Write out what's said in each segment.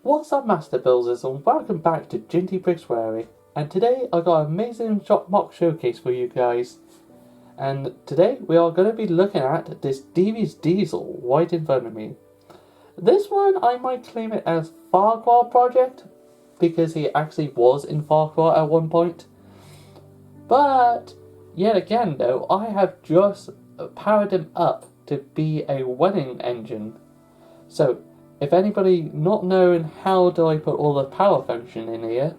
What's up, Master Builders, and welcome back to Ginty Bricks, and today I got an amazing mock showcase for you guys. And today we are going to be looking at this Devious diesel right in front of me. This one I might claim it as Ffarquhar project, because he actually was in Ffarquhar at one point. But yet again though, I have just powered him up to be a wedding engine. So if anybody not knowing how do I put all the power function in here,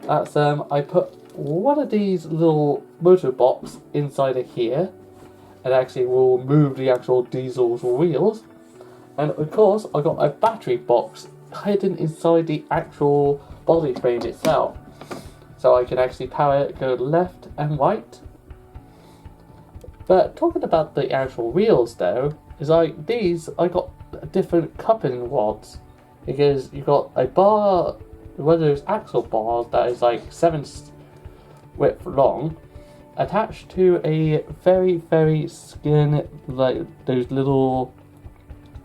that's I put one of these little motor box inside of here, and actually will move the actual diesel's wheels. And of course I got a battery box hidden inside the actual body frame itself, so I can actually power it, go left and right. But talking about the actual wheels though, is like these I got different coupling rods, because you got a bar, one of those axle bars that is like 7 width long, attached to a very skin, like those little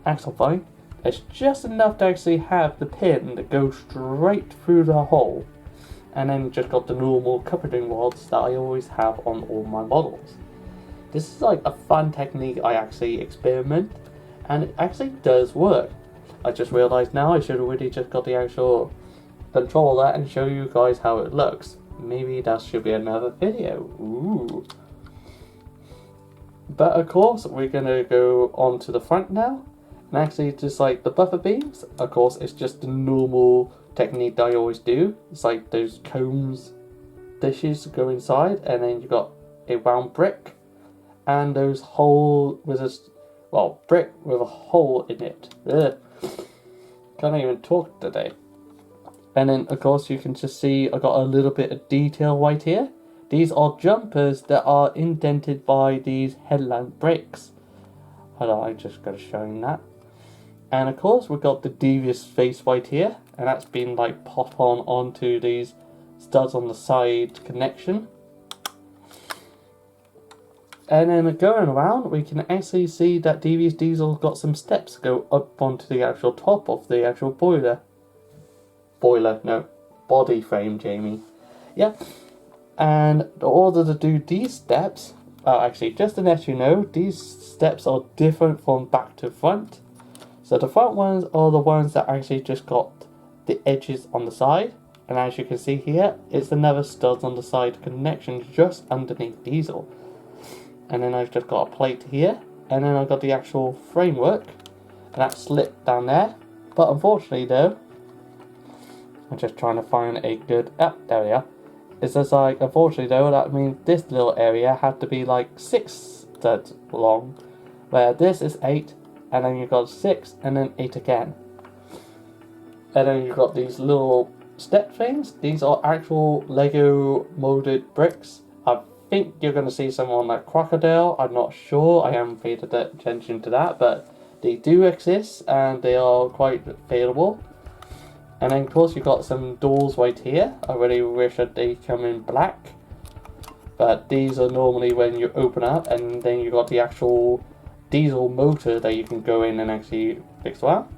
axle point. It's just enough to actually have the pin that goes straight through the hole, and then just got the normal coupling rods that I always have on all my models. This is like a fun technique I actually experiment, and it actually does work. I just realised now I should have really just got the actual controller and show you guys how it looks. Maybe that should be another video. Ooh. But of course we're gonna go on to the front now, and actually just like the buffer beams, of course it's just the normal technique that I always do. It's like those combs dishes go inside, and then you got a round brick and those hole with a brick with a hole in it. Ugh. Can't even talk today. And then of course you can just see I got a little bit of detail right here. These are jumpers that are indented by these headlamp bricks. Hold on, I just gotta show you that. And of course we've got the Devious face right here, and that's been like pop on onto these studs on the side connection. And then going around, we can actually see that Devious diesel got some steps to go up onto the actual top of the actual body frame, Jamie. Yeah. And in order to do these steps, actually, just to let you know, these steps are different from back to front. So the front ones are the ones that actually just got the edges on the side. And as you can see here, it's another studs on the side connection just underneath diesel. And then I've just got a plate here, and then I've got the actual framework, and that slipped down there. But unfortunately though, I'm just trying to find a good, there we are. It's just like, unfortunately though, that means this little area had to be like 6 studs long, where this is 8, and then you've got 6, and then 8 again. And then you've got these little step things. These are actual Lego molded bricks. I think you're going to see some on that crocodile. I'm not sure. I haven't paid attention to that, but they do exist and they are quite available. And then of course you've got some doors right here. I really wish that they come in black, but these are normally when you open up, and then you've got the actual diesel motor that you can go in and actually fix well.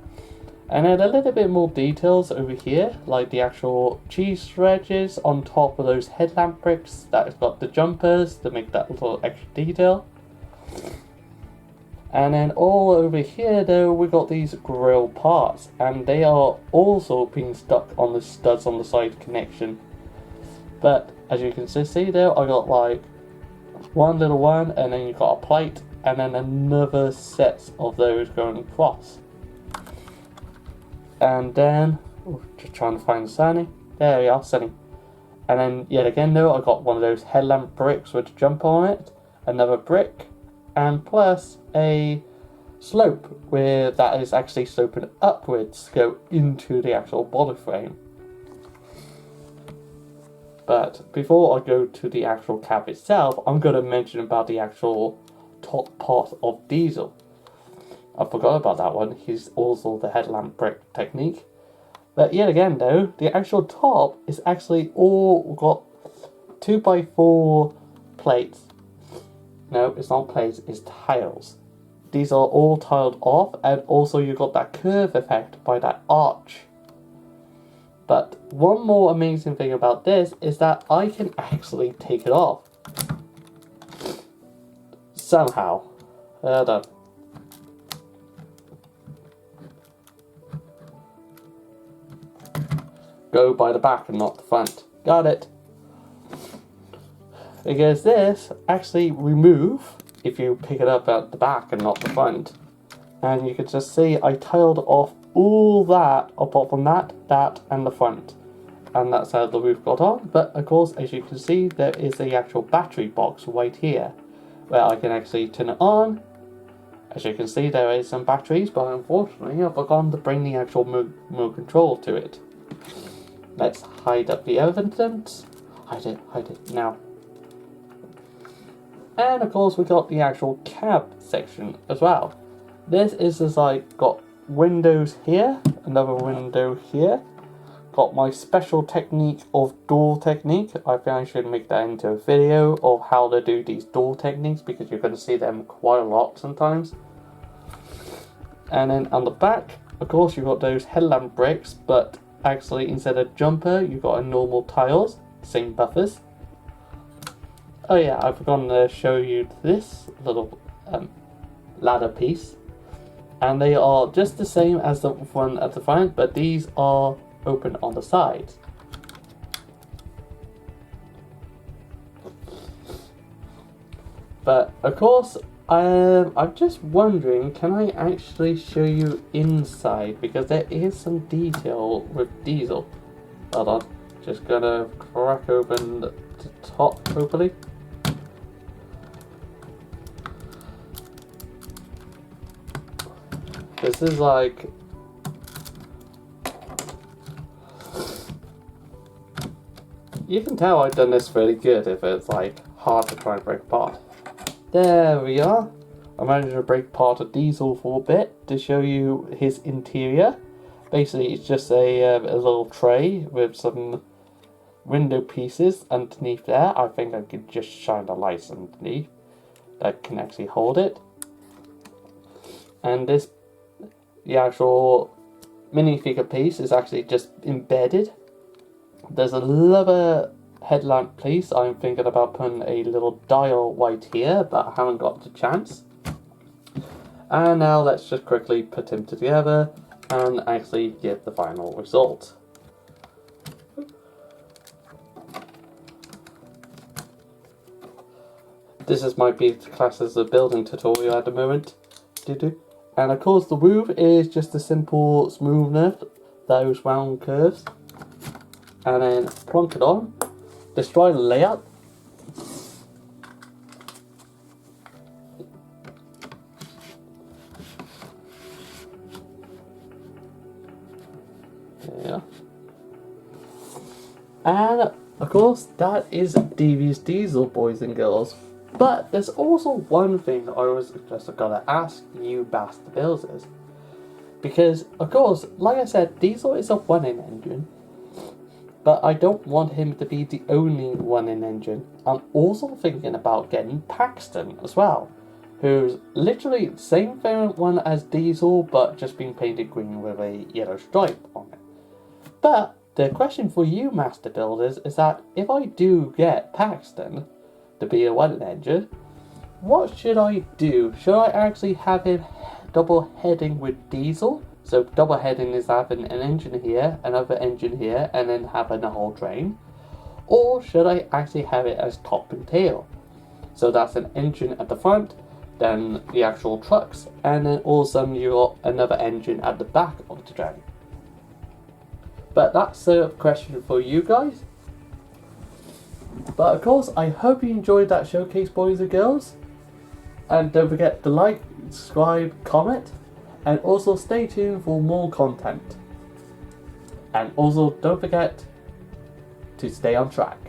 And then a little bit more details over here, like the actual cheese stretches on top of those headlamp bricks that's got the jumpers to make that little extra detail. And then all over here though, we got these grill parts, and they are also being stuck on the studs on the side connection. But as you can see there, I got like one little one, and then you've got a plate, and then another set of those going across. And then, just trying to find the Sunny. There we are, Sunny. And then, yet again though, I got one of those headlamp bricks with a jump on it, another brick, and plus a slope where that is actually sloping upwards to go into the actual body frame. But before I go to the actual cab itself, I'm going to mention about the actual top part of diesel. I forgot about that one. He's also the headlamp brick technique. But yet again though, the actual top is actually all got 2x4 plates. No, it's not plates, it's tiles. These are all tiled off, and also you got that curve effect by that arch. But one more amazing thing about this is that I can actually take it off. Somehow. Hold on. Go by the back and not the front. Got it. Because this actually remove if you pick it up at the back and not the front. And you can just see I tiled off all that apart from that, and the front. And that's how the roof got on. But of course, as you can see, there is the actual battery box right here where I can actually turn it on. As you can see, there is some batteries, but unfortunately I've forgotten to bring the actual remote control to it. Let's hide up the evidence. Hide it now. And of course we got the actual cab section as well. This is just like got windows here, another window here. Got my special technique of door technique. I think I should make that into a video of how to do these door techniques because you're going to see them quite a lot sometimes. And then on the back, of course, you've got those headlamp bricks, but actually instead of jumper, you've got a normal tiles, same buffers. Oh yeah, I've forgotten to show you this little ladder piece. And they are just the same as the one at the front, but these are open on the sides. But of course, I'm just wondering, can I actually show you inside? Because there is some detail with diesel. Hold on, just gonna crack open the top, hopefully. This is like... You can tell I've done this really good if it's like hard to try and break apart. There we are. I managed to break apart a diesel for a bit to show you his interior. Basically it's just a little tray with some window pieces underneath there. I think I could just shine the lights underneath that can actually hold it. And this, the actual minifigure piece is actually just embedded. There's another headlamp piece. I'm thinking about putting a little dial right here, but I haven't got the chance. And now let's just quickly put them together and actually get the final result. This is might be classed as a building tutorial at the moment. And of course the roof is just a simple smoothness, those round curves. And then plonk it on, destroy the layout. Yeah. And of course that is Devious Diesel, boys and girls. But there's also one thing I was just gonna ask you bastard builders. Because of course, like I said, Diesel is a one-in engine. But I don't want him to be the only one-in engine. I'm also thinking about getting Paxton as well, who's literally the same variant one as Diesel, but just being painted green with a yellow stripe on it. But the question for you, master builders, is that if I do get Paxton to be a one-in engine, what should I do? Should I actually have him double heading with Diesel? So double heading is having an engine here, another engine here, and then having a whole train. Or should I actually have it as top and tail? So that's an engine at the front, then the actual trucks, and then all of a sudden you got another engine at the back of the train. But that's a question for you guys. But of course, I hope you enjoyed that showcase, boys and girls. And don't forget to like, subscribe, comment. And also stay tuned for more content. And also don't forget to stay on track.